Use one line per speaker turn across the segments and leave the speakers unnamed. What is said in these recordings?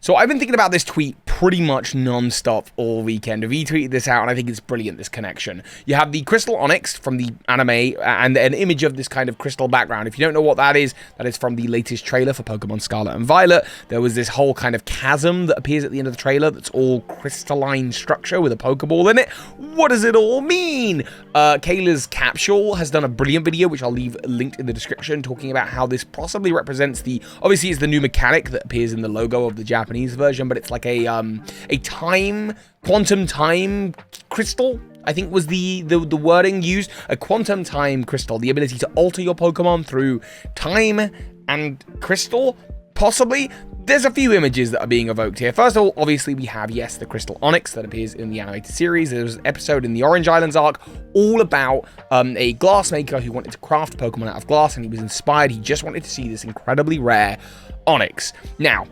So I've been thinking about this tweet pretty much non-stop all weekend. I've retweeted this out, and I think it's brilliant, this connection. You have the crystal onix from the anime, and an image of this kind of crystal background. If you don't know what that is from the latest trailer for Pokemon Scarlet and Violet. There was this whole kind of chasm that appears at the end of the trailer that's all crystalline structure with a Pokeball in it. What does it all mean? Kayla's Capsule has done a brilliant video, which I'll leave linked in the description, talking about how this possibly represents the... Obviously, it's the new mechanic that appears in the logo of the Japanese version, but it's like a quantum time crystal, I think was the wording used. A quantum time crystal, the ability to alter your Pokemon through time and crystal, possibly. There's a few images that are being evoked here. First of all, obviously, we have, yes, the crystal onix that appears in the animated series. There's an episode in the Orange Islands arc all about a glass maker who wanted to craft Pokemon out of glass, and he was inspired. He just wanted to see this incredibly rare onix. Now,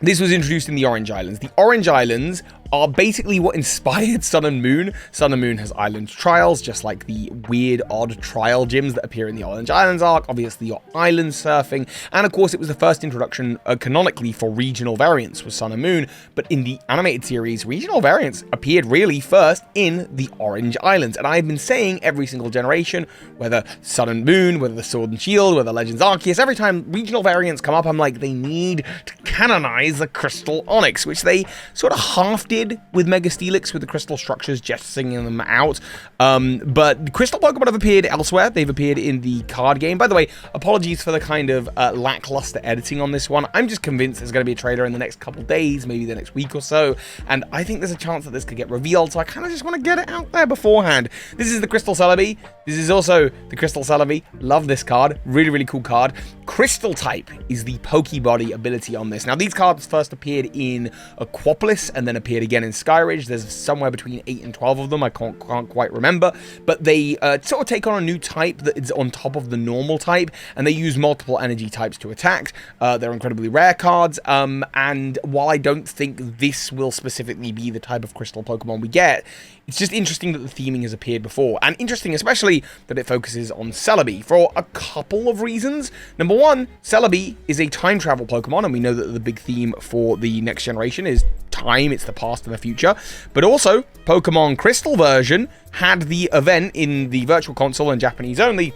this was introduced in the Orange Islands. The Orange Islands are basically what inspired Sun and Moon. Sun and Moon has island trials, just like the weird, odd trial gyms that appear in the Orange Islands arc. Obviously, your island surfing. And of course, it was the first introduction canonically for regional variants with Sun and Moon. But in the animated series, regional variants appeared really first in the Orange Islands. And I've been saying every single generation, whether Sun and Moon, whether the Sword and Shield, whether Legends Arceus, every time regional variants come up, I'm like, they need to canonize the Crystal Onix, which they sort of half did with Mega Steelix, with the crystal structures, just singing them out. But crystal Pokemon have appeared elsewhere. They've appeared in the card game. By the way, apologies for the kind of lackluster editing on this one. I'm just convinced there's going to be a trailer in the next couple days, maybe the next week or so, and I think there's a chance that this could get revealed, so I kind of just want to get it out there beforehand. This is the Crystal Celebi. This is also the Crystal Celebi. Love this card. Really, really cool card. Crystal type is the Pokebody ability on this. Now, these cards first appeared in Aquapolis and then appeared again in Skyridge. There's somewhere between 8 and 12 of them. I can't quite remember. But they sort of take on a new type that is on top of the normal type, and they use multiple energy types to attack. They're incredibly rare cards, and while I don't think this will specifically be the type of crystal Pokemon we get, it's just interesting that the theming has appeared before, and interesting especially that it focuses on Celebi for a couple of reasons. Number one, Celebi is a time travel Pokemon, and we know that the big theme for the next generation is time. It's the past and the future. But also, Pokemon Crystal version had the event in the Virtual Console and Japanese only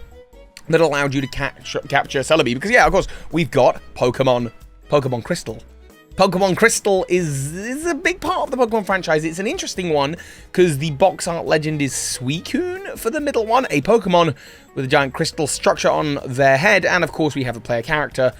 that allowed you to capture Celebi, because yeah, of course, we've got Pokemon Crystal. Pokemon Crystal is a big part of the Pokemon franchise. It's an interesting one because the box art legend is Suicune for the middle one, a Pokemon with a giant crystal structure on their head, and of course we have a player character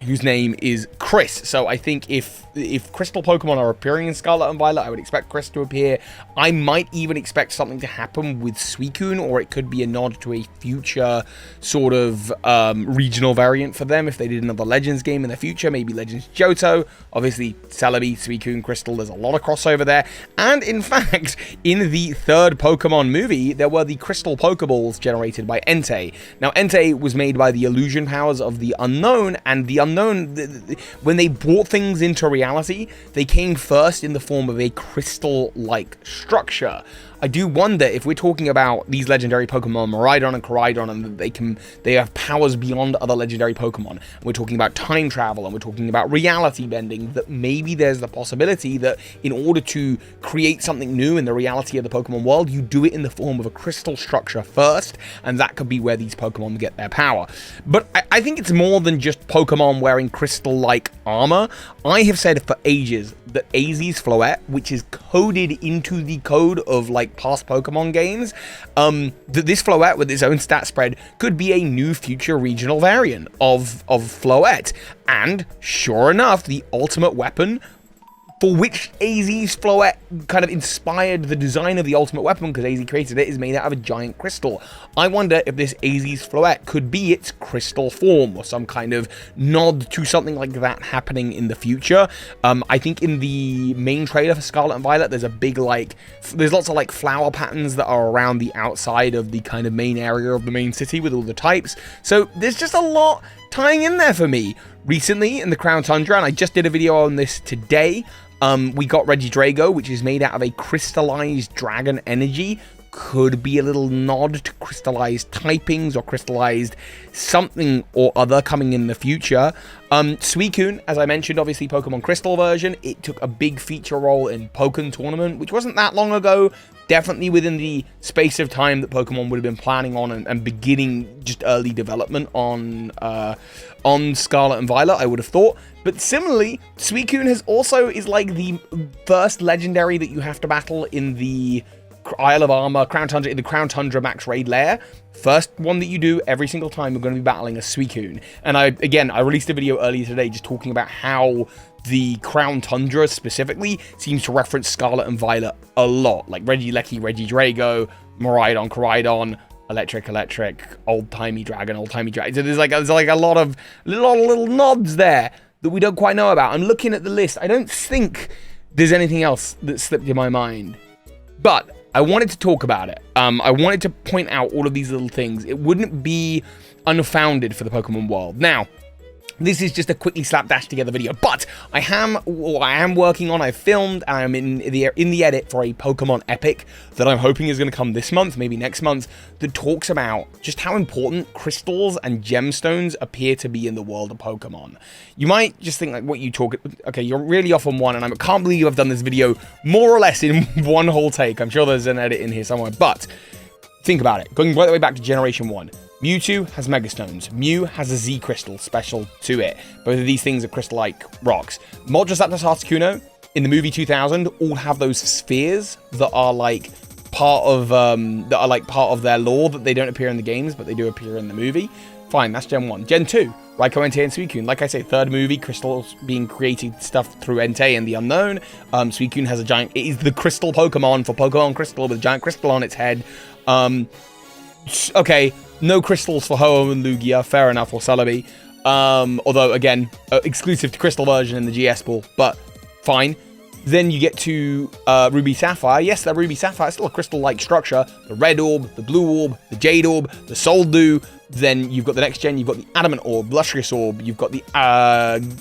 whose name is Chris. So I think if crystal Pokemon are appearing in Scarlet and Violet, I would expect Chris to appear. I might even expect something to happen with Suicune, or it could be a nod to a future sort of regional variant for them if they did another Legends game in the future, maybe Legends Johto. Obviously, Celebi, Suicune, Crystal, there's a lot of crossover there. And in fact, in the third Pokemon movie, there were the Crystal Pokeballs generated by Entei. Now, Entei was made by the illusion powers of the Unknown, and the Unknown, when they brought things into reality, they came first in the form of a crystal-like structure. I do wonder if we're talking about these legendary Pokemon, Miraidon and Koraidon, and they have powers beyond other legendary Pokemon. And we're talking about time travel, and we're talking about reality bending, that maybe there's the possibility that in order to create something new in the reality of the Pokemon world, you do it in the form of a crystal structure first, and that could be where these Pokemon get their power. But I think it's more than just Pokemon wearing crystal-like armor. I have said for ages that AZ's Floette, which is coded into the code of like past Pokemon games, that this Floette with its own stat spread could be a new future regional variant of Floette. And sure enough, the ultimate weapon for which AZ's Floette kind of inspired the design of the ultimate weapon, because AZ created it, is made out of a giant crystal. I wonder if this AZ's Floette could be its crystal form, or some kind of nod to something like that happening in the future. I think in the main trailer for Scarlet and Violet, there's a big, there's lots of, flower patterns that are around the outside of the kind of main area of the main city with all the types. So there's just a lot tying in there for me. Recently, in the Crown Tundra, and I just did a video on this today, we got Regidrago, which is made out of a crystallized dragon energy. could be a little nod to crystallized typings or crystallized something or other coming in the future. Suicune, as I mentioned, obviously Pokemon Crystal version, it took a big feature role in Pokken Tournament, which wasn't that long ago. Definitely within the space of time that Pokemon would have been planning on and beginning just early development on Scarlet and Violet, I would have thought. But similarly, Suicune is like the first legendary that you have to battle in the Isle of Armor, Crown Tundra, in the Crown Tundra Max Raid lair. First one that you do every single time, you're going to be battling a Suicune. And I released a video earlier today just talking about how the Crown Tundra specifically seems to reference Scarlet and Violet a lot. Like Regieleki, Regidrago, Miraidon, Koraidon, Electric, Old-Timey Dragon. So there's like a lot of little nods there that we don't quite know about. I'm looking at the list. I don't think there's anything else that slipped in my mind. But I wanted to talk about it. I wanted to point out all of these little things. It wouldn't be unfounded for the Pokemon world. Now, this is just a quickly slapdash together video, but I am working on, I've filmed, and I'm in the edit for a Pokemon epic that I'm hoping is going to come this month, maybe next month, that talks about just how important crystals and gemstones appear to be in the world of Pokemon. You might just think, like, what you talk, okay, you're really off on one, and I can't believe I've done this video more or less in one whole take. I'm sure there's an edit in here somewhere, but think about it. Going right the way back to Generation 1. Mewtwo has Megastones. Mew has a Z Crystal special to it. Both of these things are crystal-like rocks. Moltres, Zapdos, Articuno, in the movie 2000, all have those spheres that are like part of their lore, that they don't appear in the games, but they do appear in the movie. Fine, that's Gen 1. Gen 2, Raikou, Entei, and Suicune. Like I say, third movie, crystals being created stuff through Entei and the Unknown. Suicune has it is the crystal Pokemon for Pokemon Crystal with a giant crystal on its head. Okay, no crystals for Ho-Oh and Lugia, fair enough, or Celebi. Although, again, exclusive to Crystal version in the GS Ball, but fine. Then you get to Ruby Sapphire. Yes, that Ruby Sapphire is still a crystal-like structure. The Red Orb, the Blue Orb, the Jade Orb, the Soul Dew. Then you've got the next gen, you've got the Adamant Orb, Lustrous Orb, you've got the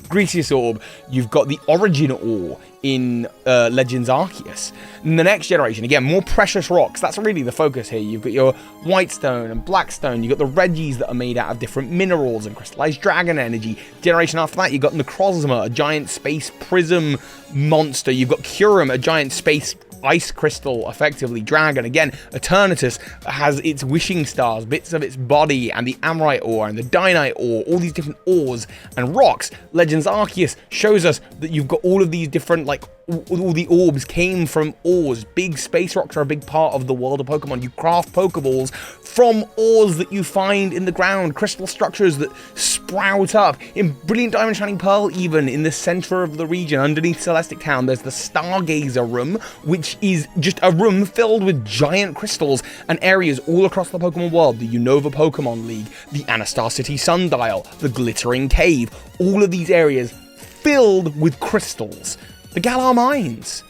Greasious Orb, you've got the Origin Orb in Legends Arceus. And the next generation, again, more precious rocks. That's really the focus here. You've got your White Stone and Black Stone. You've got the Regis that are made out of different minerals and crystallized dragon energy. Generation after that, you've got Necrozma, a giant space prism monster. You've got Kyurem, a giant space ice crystal, effectively dragon. Again, Eternatus has its wishing stars, bits of its body, and the Amrite ore and the Dynite ore, all these different ores and rocks. Legends Arceus shows us that you've got all of these different, like, all the orbs came from ores. Big space rocks are a big part of the world of Pokemon. You craft Pokeballs from ores that you find in the ground, crystal structures that sprout up. In Brilliant Diamond Shining Pearl, even in the center of the region, underneath Celestic Town, there's the Stargazer Room, which is just a room filled with giant crystals and areas all across the Pokemon world. The Unova Pokemon League, the Anastar City Sundial, the Glittering Cave, all of these areas filled with crystals. The Galar Mines.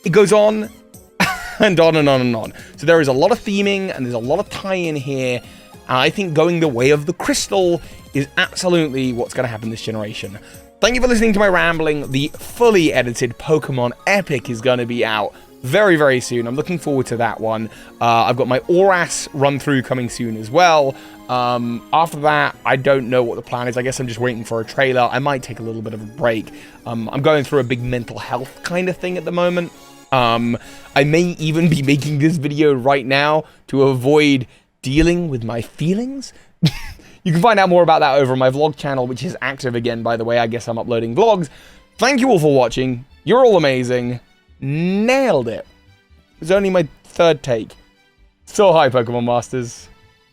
It goes on and on and on and on. So there is a lot of theming and there's a lot of tie-in here. And I think going the way of the crystal is absolutely what's going to happen this generation. Thank you for listening to my rambling. The fully edited Pokemon Epic is going to be out very, very soon. I'm looking forward to that one. I've got my Oras run-through coming soon as well. After that, I don't know what the plan is. I guess I'm just waiting for a trailer. I might take a little bit of a break. I'm going through a big mental health kind of thing at the moment. I may even be making this video right now to avoid dealing with my feelings. You can find out more about that over on my vlog channel, which is active again, by the way. I guess I'm uploading vlogs. Thank you all for watching. You're all amazing. Nailed it. It was only my third take. So hi, Pokemon Masters.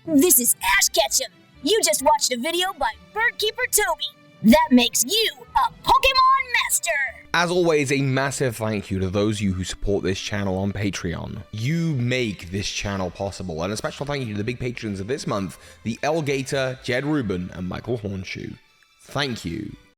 This is Ash Ketchum. You just watched a video by Birdkeeper Toby. That makes you a Pokemon Master.
As always, a massive thank you to those of you who support this channel on Patreon. You make this channel possible, and a special thank you to the big patrons of this month, the Elgator, Jedruben, and Michael Hornschuch. Thank you.